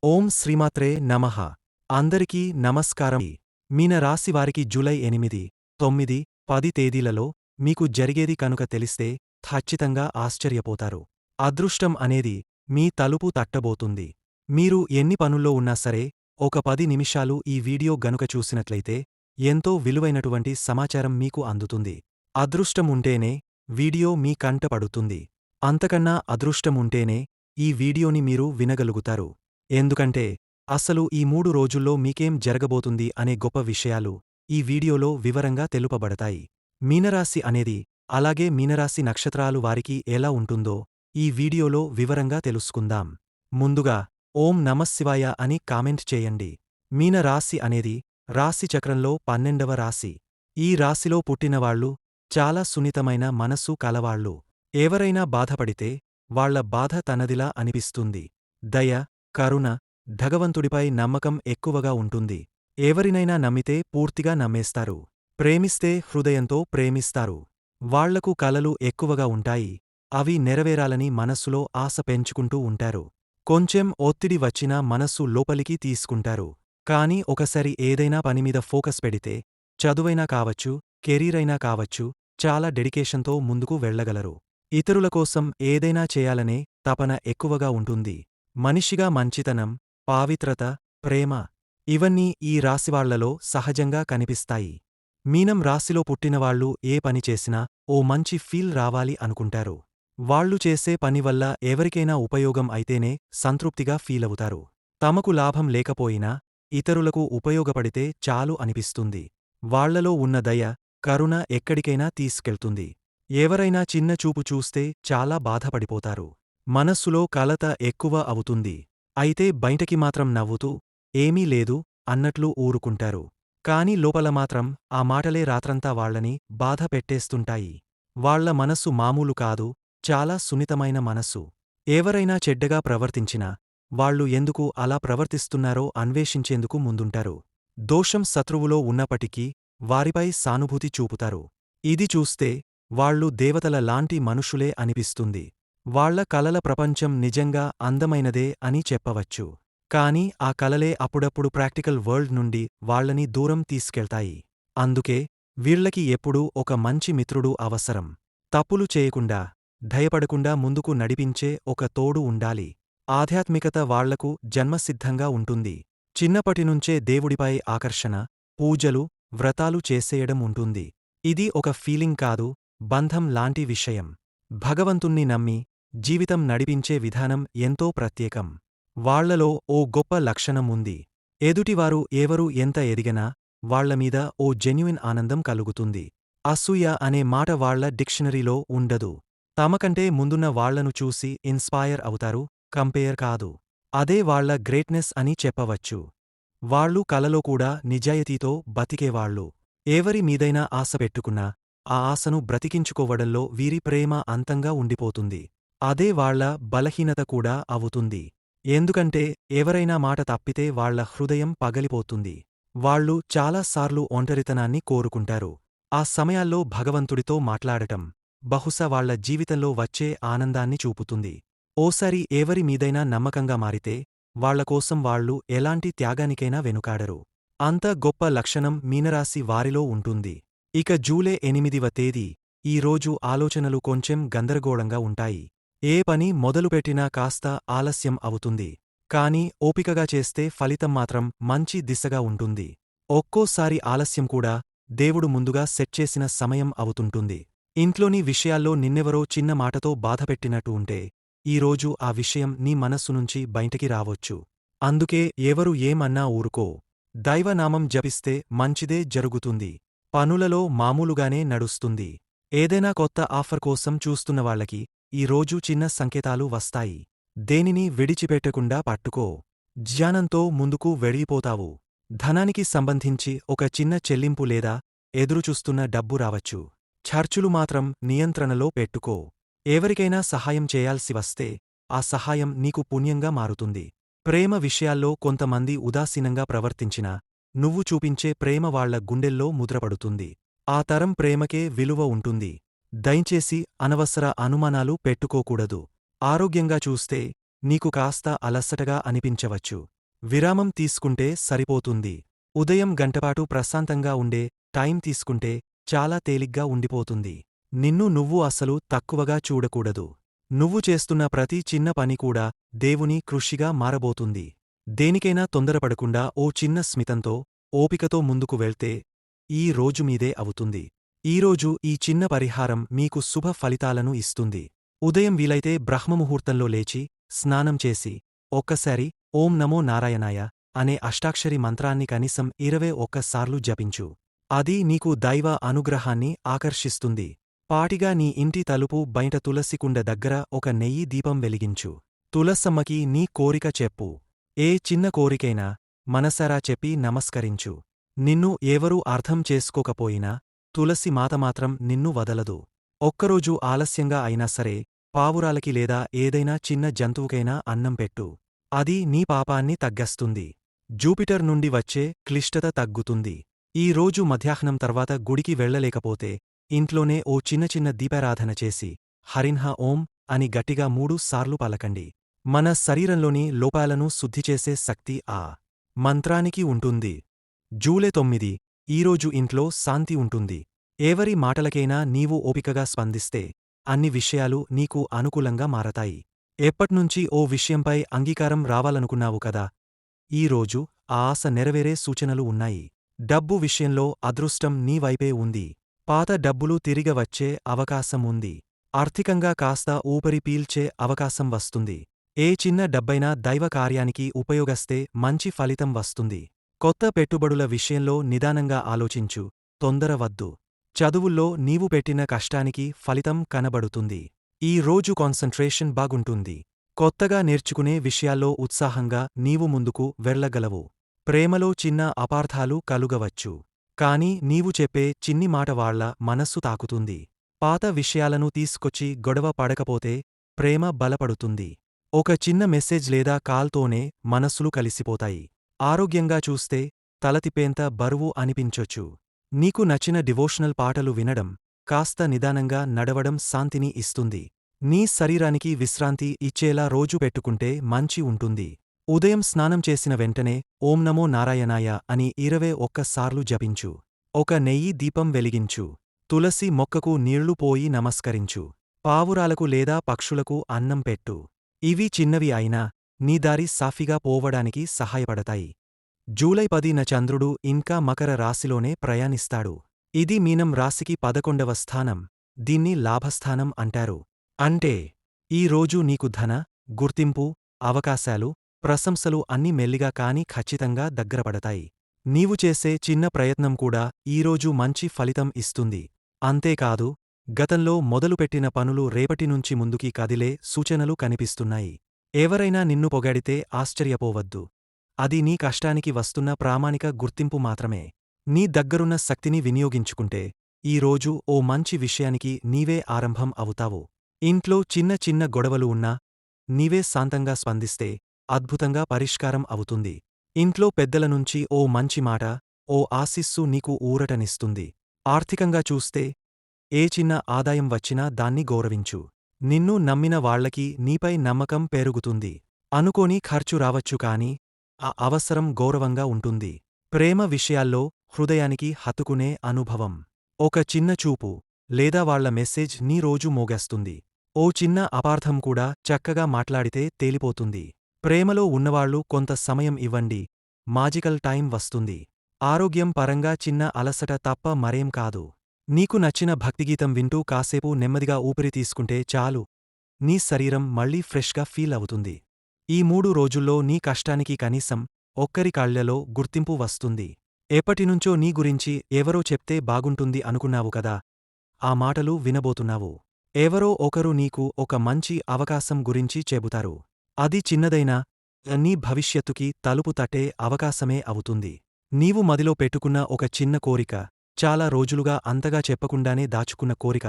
ఓం శ్రీమాత్రే నమః. అందరికీ నమస్కారం. మీన రాశివారికి జూలై 8, 9, 10 తేదీలలో మీకు జరిగేది కనుక తెలిస్తే ఖచ్చితంగా ఆశ్చర్యపోతారు. అదృష్టం అనేది మీ తలుపు తట్టబోతుంది. మీరు ఎన్ని పనుల్లో ఉన్నా సరే ఒక 10 నిమిషాలు ఈ వీడియో గనుక చూసినట్లయితే ఎంతో విలువైనటువంటి సమాచారం మీకు అందుతుంది. అదృష్టం ఉంటేనే వీడియో మీ కంట పడుతుంది. అంతకన్నా అదృష్టం ఉంటేనే ఈ వీడియోని మీరు వినగలుగుతారు. ఎందుకంటే అసలు ఈ 3 రోజుల్లో మీకేం జరగబోతుంది అనే గొప్ప విషయాలు ఈ వీడియోలో వివరంగా తెలుపబడతాయి. మీనరాశి అనేది, అలాగే మీనరాశి నక్షత్రాలు వారికి ఎలా ఉంటుందో ఈ వీడియోలో వివరంగా తెలుసుకుందాం. ముందుగా ఓం నమఃశివాయ అని కామెంట్ చేయండి. మీన రాశి అనేది రాశి చక్రంలో 12వ రాశి. ఈ రాశిలో పుట్టినవాళ్లు చాలా సున్నితమైన మనస్సు కలవాళ్లు. ఎవరైనా బాధపడితే వాళ్ల బాధ తనదిలా అనిపిస్తుంది. దయ, కరుణ, భగవంతుడిపై నమ్మకం ఎక్కువగా ఉంటుంది. ఎవరినైనా నమ్మితే పూర్తిగా నమ్మేస్తారు. ప్రేమిస్తే హృదయంతో ప్రేమిస్తారు. వాళ్లకు కలలు ఎక్కువగా ఉంటాయి. అవి నెరవేరాలని మనస్సులో ఆశ పెంచుకుంటూ ఉంటారు. కొంచెం ఒత్తిడి వచ్చినా మనస్సు లోపలికి తీసుకుంటారు. కానీ ఒకసారి ఏదైనా పనిమీద ఫోకస్ పెడితే, చదువైనా కావచ్చు, కెరీరైనా కావచ్చు, చాలా డెడికేషన్తో ముందుకు వెళ్లగలరు. ఇతరుల కోసం ఏదైనా చేయాలనే తపన ఎక్కువగా ఉంటుంది. మనిషిగా మంచితనం, పావిత్రత, ప్రేమ ఇవన్నీ ఈ రాశివాళ్లలో సహజంగా కనిపిస్తాయి. మీనం రాశిలో పుట్టినవాళ్లు ఏ పని చేసినా ఓ మంచి ఫీల్ రావాలి అనుకుంటారు. వాళ్లు చేసే పని వల్ల ఎవరికైనా ఉపయోగం అయితేనే సంతృప్తిగా ఫీలవుతారు. తమకు లాభం లేకపోయినా ఇతరులకు ఉపయోగపడితే చాలు అనిపిస్తుంది. వాళ్లలో ఉన్న దయ, కరుణ ఎక్కడికైనా తీసుకెళ్తుంది. ఎవరైనా చిన్న చూపు చూస్తే చాలా బాధపడిపోతారు. మనస్సులో కలత ఎక్కువ అవుతుంది. అయితే బయటకి మాత్రం నవ్వుతూ ఏమీ లేదు అన్నట్లు ఊరుకుంటారు. కాని లోపల మాత్రం ఆ మాటలే రాత్రంతా వాళ్లని బాధ పెట్టేస్తుంటాయి. వాళ్ల మనస్సు మామూలు కాదు, చాలా సున్నితమైన మనస్సు. ఎవరైనా చెడ్డగా ప్రవర్తించినా వాళ్లు ఎందుకు అలా ప్రవర్తిస్తున్నారో అన్వేషించేందుకు ముందుంటారు. దోషం శత్రువులో ఉన్నప్పటికీ వారిపై సానుభూతి చూపుతారు. ఇది చూస్తే వాళ్లు దేవతల లాంటి మనుషులే అనిపిస్తుంది. వాళ్ల కలల ప్రపంచం నిజంగా అందమైనదే అని చెప్పవచ్చు. కాని ఆ కలలే అప్పుడప్పుడు ప్రాక్టికల్ వరల్డ్ నుండి వాళ్లని దూరం తీసుకెళ్తాయి. అందుకే వీళ్లకి ఎప్పుడూ ఒక మంచి మిత్రుడు అవసరం. తప్పులు చేయకుండా, భయపడకుండా ముందుకు నడిపించే ఒక తోడు ఉండాలి. ఆధ్యాత్మికత వాళ్లకు జన్మసిద్ధంగా ఉంటుంది. చిన్నపటినుంచే దేవుడిపై ఆకర్షణ, పూజలు, వ్రతాలు చేసేయడం ఉంటుంది. ఇది ఒక ఫీలింగ్ కాదు, బంధం లాంటి విషయం. భగవంతుణ్ణి నమ్మి జీవితం నడిపించే విధానం ఎంతో ప్రత్యేకం. వాళ్లలో ఓ గొప్ప లక్షణం ఉంది. ఎదుటివారు ఎవరు ఎంత ఎదిగినా వాళ్లమీద ఓ జెన్యుయిన్ ఆనందం కలుగుతుంది. అసూయ అనే మాట వాళ్ల డిక్షనరీలో ఉండదు. తమకంటే ముందున్న వాళ్లను చూసి ఇన్స్పైర్ అవుతారు, కంపేర్ కాదు. అదే వాళ్ల గ్రేట్నెస్ అని చెప్పవచ్చు. వాళ్లు కలలో కూడా నిజాయితీతో బతికేవాళ్లు. ఎవరి మీదైనా ఆశ పెట్టుకున్నా ఆ ఆశను బ్రతికించుకోవడంలో వీరి ప్రేమ అంతంగా ఉండిపోతుంది. అదే వాళ్ల బలహీనత కూడా అవుతుంది. ఎందుకంటే ఎవరైనా మాట తప్పితే వాళ్ల హృదయం పగలిపోతుంది. వాళ్లు చాలాసార్లు ఒంటరితనాన్ని కోరుకుంటారు. ఆ సమయాల్లో భగవంతుడితో మాట్లాడటం బహుశా వాళ్ల జీవితంలో వచ్చే ఆనందాన్ని చూపుతుంది. ఓసారి ఎవరి మీదైనా నమ్మకంగా మారితే వాళ్లకోసం వాళ్లు ఎలాంటి త్యాగానికైనా వెనుకాడరు. అంత గొప్ప లక్షణం మీనరాశి వారిలో ఉంటుంది. ఇక జూలై 8వ తేదీ ఈ రోజు ఆలోచనలు కొంచెం గందరగోళంగా ఉంటాయి. ఏ పని మొదలుపెట్టినా కాస్త ఆలస్యం అవుతుంది. కాని ఓపికగా చేస్తే ఫలితం మాత్రం మంచి దిశగా ఉంటుంది. ఒక్కోసారి ఆలస్యం కూడా దేవుడు ముందుగా సెట్ చేసిన సమయం అవుతుంటుంది. ఇంట్లోని విషయాల్లో నిన్నెవరో చిన్న మాటతో బాధపెట్టినట్టు ఉంటే ఈరోజు ఆ విషయం నీ మనస్సునుంచి బయటికి రావొచ్చు. అందుకే ఎవరు ఏమన్నా ఊరుకో. దైవనామం జపిస్తే మంచిదే జరుగుతుంది. పనులలో మామూలుగానే నడుస్తుంది. ఏదైనా కొత్త ఆఫర్ కోసం చూస్తున్నవాళ్లకి ఈ రోజు చిన్న సంకేతాలు వస్తాయి. దేనిని విడిచిపెట్టకుండా పట్టుకో. జ్ఞానంతో ముందుకు వెళ్ళిపోతావు. ధనానికి సంబంధించి ఒక చిన్న చెల్లింపు లేదా ఎదురుచూస్తున్న డబ్బు రావచ్చు. ఖర్చులు మాత్రం నియంత్రణలో పెట్టుకో. ఎవరికైనా సహాయం చేయాల్సి వస్తే ఆ సహాయం నీకు పుణ్యంగా మారుతుంది. ప్రేమ విషయాల్లో కొంతమంది ఉదాసీనంగా ప్రవర్తించినా నువ్వు చూపించే ప్రేమ వాళ్ల గుండెల్లో ముద్రపడుతుంది. ఆ తరం ప్రేమకే విలువ ఉంటుంది. దయచేసి అనవసర అనుమానాలు పెట్టుకోకూడదు. ఆరోగ్యంగా చూస్తే నీకు కాస్త అలసటగా అనిపించవచ్చు. విరామం తీసుకుంటే సరిపోతుంది. ఉదయం గంటపాటు ప్రశాంతంగా ఉండే టైం తీసుకుంటే చాలా తేలిగ్గా ఉండిపోతుంది. నిన్ను నువ్వు అసలు తక్కువగా చూడకూడదు. నువ్వు చేస్తున్న ప్రతి చిన్న పని కూడా దేవుని కృషిగా మారబోతుంది. దేనికైనా తొందరపడకుండా ఓ చిన్న స్మితంతో, ఓపికతో ముందుకు వెళ్తే ఈ రోజు మీదే అవుతుంది. ఈరోజు ఈ చిన్న పరిహారం మీకు శుభ ఫలితాలను ఇస్తుంది. ఉదయం వీలైతే బ్రహ్మముహూర్తంలో లేచి, స్నానం చేసి, ఒక్కసారి ఓం నమో నారాయణాయ అనే అష్టాక్షరి మంత్రాన్ని కనీసం 21 సార్లు జపించు. అది నీకు దైవ అనుగ్రహాన్ని ఆకర్షిస్తుంది. పాటిగా నీ ఇంటి తలుపు బయట తులసి కుండ దగ్గర ఒక నెయ్యి దీపం వెలిగించు. తులసమ్మకి నీ కోరిక చెప్పు. ఏ చిన్న కోరికైనా మనసారా చెప్పి నమస్కరించు. నిన్ను ఎవరూ అర్థం చేసుకోకపోయినా తులసి మాత మాత్రం నిన్ను వదలదు. ఒక్కరోజు ఆలస్యంగా అయినా సరే పావురాలకి లేదా ఏదైనా చిన్న జంతువుకైనా అన్నం పెట్టు. అది నీ పాపాన్ని తగ్గస్తుంది. జూపిటర్ నుండి వచ్చే క్లిష్టత తగ్గుతుంది. ఈ రోజు మధ్యాహ్నం తర్వాత గుడికి వెళ్ళలేకపోతే ఇంట్లోనే ఓ చిన్న దీపారాధన చేసి హరిన్హ ఓం అని గట్టిగా 3 సార్లు పలకండి. మన శరీరంలోని లోపాలను శుద్ధిచేసే శక్తి ఆ మంత్రానికి ఉంటుంది. జూలై 9 ఈరోజు ఇంట్లో శాంతి ఉంటుంది. ఎవరి మాటలకైనా నీవు ఓపికగా స్పందిస్తే అన్ని విషయాలు నీకు అనుకూలంగా మారతాయి. ఎప్పట్నుంచి ఓ విషయంపై అంగీకారం రావాలనుకున్నావు కదా. ఈరోజు ఆ ఆశ నెరవేరే సూచనలు ఉన్నాయి. డబ్బు విషయంలో అదృష్టం నీ వైపే ఉంది. పాత డబ్బులు తిరిగి వచ్చే అవకాశం ఉంది. ఆర్థికంగా కాస్త ఊపిరి పీల్చే అవకాశం వస్తుంది. ఏ చిన్న డబ్బైనా దైవ కార్యానికి ఉపయోగస్తే మంచి ఫలితం వస్తుంది. కొత్త పెట్టుబడుల విషయంలో నిదానంగా ఆలోచించు, తొందరవద్దు. చదువుల్లో నీవు పెట్టిన కష్టానికి ఫలితం కనబడుతుంది. ఈ రోజు కాన్సంట్రేషన్ బాగుంటుంది. కొత్తగా నేర్చుకునే విషయాల్లో ఉత్సాహంగా నీవు ముందుకు వెళ్ళగలవు. ప్రేమలో చిన్న అపార్థాలు కలుగవచ్చు. కాని నీవు చెప్పే చిన్ని మాట వాళ్ల మనస్సు తాకుతుంది. పాత విషయాలను తీసుకొచ్చి గొడవ పడకపోతే ప్రేమ బలపడుతుంది. ఒక చిన్న మెసేజ్ లేదా కాల్తోనే మనస్సులు కలిసిపోతాయి. ఆరోగ్యంగా చూస్తే తలతిపేంత బరువు అనిపించొచ్చు. నీకు నచ్చిన డివోషనల్ పాటలు వినడం, కాస్త నిదానంగా నడవడం శాంతిని ఇస్తుంది. నీ శరీరానికి విశ్రాంతి ఇచ్చేలా రోజు పెట్టుకుంటే మంచి ఉంటుంది. ఉదయం స్నానం చేసిన వెంటనే ఓం నమో నారాయణాయ అని 21 సార్లు జపించు. ఒక నెయ్యి దీపం వెలిగించు. తులసి మొక్కకు నీళ్లు పోయి నమస్కరించు. పావురాలకు లేదా పక్షులకు అన్నం పెట్టు. ఇవి చిన్నవి అయినా నీ దారి సాఫీగా పోవడానికి సహాయపడతాయి. జూలై 10న చంద్రుడు ఇంకా మకర రాశిలోనే ప్రయాణిస్తాడు. ఇది మీనం రాశికి 11వ స్థానం. దీన్ని లాభస్థానం అంటారు. అంటే ఈ రోజు నీకు ధన, గుర్తింపు, అవకాశాలు, ప్రశంసలు అన్నీ మెల్లిగా కాని ఖచ్చితంగా దగ్గరపడతాయి. నీవు చేసే చిన్న ప్రయత్నం కూడా ఈరోజు మంచి ఫలితం ఇస్తుంది. అంతేకాదు, గతంలో మొదలుపెట్టిన పనులు రేపటినుంచి ముందుకి కదిలే సూచనలు కనిపిస్తున్నాయి. ఎవరైనా నిన్ను పొగడితే ఆశ్చర్యపోవద్దు. అది నీ కష్టానికి వస్తున్న ప్రామాణిక గుర్తింపు మాత్రమే. నీ దగ్గరున్న శక్తిని వినియోగించుకుంటే ఈ రోజు ఓ మంచి విషయానికి నీవే ఆరంభం అవుతావు. ఇంట్లో చిన్న గొడవలు ఉన్నా నీవే శాంతంగా స్పందిస్తే అద్భుతంగా పరిష్కారం అవుతుంది. ఇంట్లో పెద్దల నుంచి ఓ మంచి మాట, ఓ ఆశీస్సు నీకు ఊరటనిస్తుంది. ఆర్థికంగా చూస్తే ఏ చిన్న ఆదాయం వచ్చినా దాన్ని గౌరవించు. నిన్ను నమ్మిన వాళ్లకి నీపై నమ్మకం పెరుగుతుంది. అనుకోని ఖర్చు రావచ్చు కాని ఆ అవసరం గౌరవంగా ఉంటుంది. ప్రేమ విషయాల్లో హృదయానికి హత్తుకునే అనుభవం. ఒక చిన్న చూపు లేదా వాళ్ల మెసేజ్ నీ రోజు మోగేస్తుంది. ఓ చిన్న అపార్థం కూడా చక్కగా మాట్లాడితే తేలిపోతుంది. ప్రేమలో ఉన్నవాళ్లు కొంత సమయం ఇవ్వండి, మాజికల్ టైం వస్తుంది. ఆరోగ్యం పరంగా చిన్న అలసట తప్ప మరేం కాదు. నీకు నచ్చిన భక్తిగీతం వింటూ కాసేపు నెమ్మదిగా ఊపిరి తీసుకుంటే చాలు. నీ శరీరం మళ్లీ ఫ్రెష్గా ఫీల్ అవుతుంది. ఈ 3 రోజుల్లో నీ కష్టానికి కనీసం ఒక్కరి కళ్లలో గుర్తింపు వస్తుంది. ఎప్పటినుంచో నీ గురించి ఎవరో చెప్తే బాగుంటుంది అనుకున్నావు కదా. ఆ మాటలు వినబోతున్నావు. ఎవరో ఒకరు నీకు ఒక మంచి అవకాశం గురించి చెబుతారు. అది చిన్నదైనా నీ భవిష్యత్తుకి తలుపు తట్టే అవకాశమే అవుతుంది. నీవు మదిలో పెట్టుకున్న ఒక చిన్న కోరిక, చాలా రోజులుగా అంతగా చెప్పకుండానే దాచుకున్న కోరిక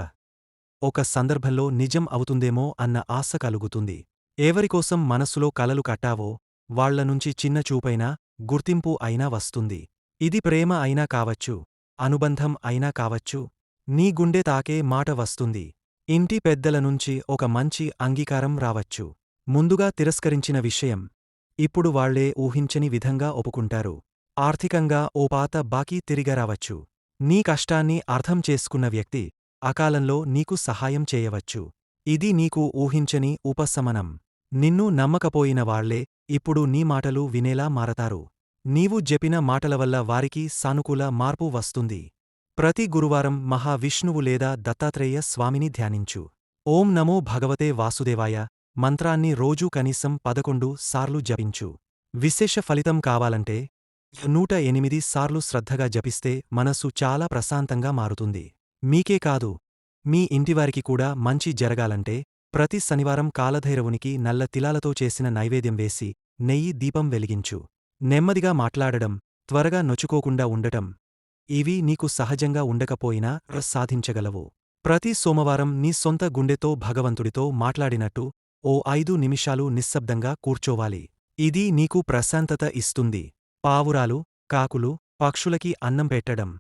ఒక సందర్భంలో నిజం అవుతుందేమో అన్న ఆశ కలుగుతుంది. ఎవరికోసం మనస్సులో కలలు కట్టావో వాళ్లనుంచి చిన్న చూపైనా, గుర్తింపు అయినా వస్తుంది. ఇది ప్రేమ అయినా కావచ్చు, అనుబంధం అయినా కావచ్చు. నీ గుండె తాకే మాట వస్తుంది. ఇంటి పెద్దల నుంచి ఒక మంచి అంగీకారం రావచ్చు. ముందుగా తిరస్కరించిన విషయం ఇప్పుడు వాళ్లే ఊహించని విధంగా ఒప్పుకుంటారు. ఆర్థికంగా ఓ పాత బాకీ తిరిగరావచ్చు. నీ కష్టాన్ని అర్థం చేసుకున్న వ్యక్తి అకాలంలో నీకు సహాయం చేయవచ్చు. ఇది నీకు ఊహించని ఉపశమనం. నిన్ను నమ్మకపోయిన వాళ్లే ఇప్పుడు నీ మాటలు వినేలా మారతారు. నీవు జెపిన మాటలవల్ల వారికి సానుకూల మార్పు వస్తుంది. ప్రతి గురువారం మహావిష్ణువు లేదా దత్తాత్రేయ స్వామిని ధ్యానించు. ఓం నమో భగవతే వాసుదేవాయ మంత్రాన్ని రోజూ కనీసం 11 సార్లు జపించు. విశేష ఫలితం కావాలంటే 108 సార్లు శ్రద్ధగా జపిస్తే మనసు చాలా ప్రశాంతంగా మారుతుంది. మీకే కాదు, మీ ఇంటివారికి కూడా మంచి జరగాలంటే ప్రతి శనివారం కాలభైరవునికి నల్ల తిలాలతో చేసిన నైవేద్యం వేసి నెయ్యి దీపం వెలిగించు. నెమ్మదిగా మాట్లాడడం, త్వరగా నొచ్చుకోకుండా ఉండటం ఇవి నీకు సహజంగా ఉండకపోయినా సాధించగలవు. ప్రతి సోమవారం నీ సొంత గుండెతో భగవంతుడితో మాట్లాడినట్టు ఓ 5 నిమిషాలు నిశ్శబ్దంగా కూర్చోవాలి. ఇది నీకు ప్రశాంతత ఇస్తుంది. పావురాలు, కాకులు, పక్షులకి అన్నం పెట్టడం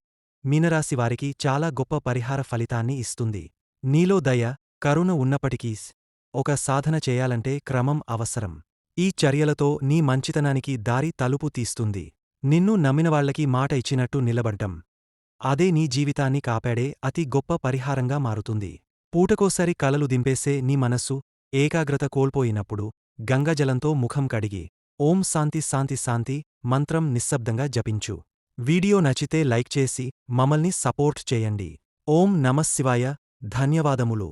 మీనరాశివారికి చాలా గొప్ప పరిహార ఫలితాన్ని ఇస్తుంది. నీలో దయ, కరుణ ఉన్నప్పటికీ ఒక సాధన చేయాలంటే క్రమం అవసరం. ఈ చర్యలతో నీ మంచితనానికి దారి తలుపు తీస్తుంది. నిన్ను నమ్మినవాళ్లకి మాట ఇచ్చినట్టు నిలబడ్డం అదే నీ జీవితాన్ని కాపాడే అతి గొప్ప పరిహారంగా మారుతుంది. పూటకోసారి కలలు దింపేసే నీ మనస్సు ఏకాగ్రత కోల్పోయినప్పుడు గంగాజలంతో ముఖం కడిగి ఓం శాంతి శాంతి శాంతి మంత్రం నిశ్శబ్దంగా జపించు. వీడియో నచ్చితే లైక్ చేసి మమ్మల్ని సపోర్ట్ చేయండి. ఓం నమఃశివాయ. ధన్యవాదములు.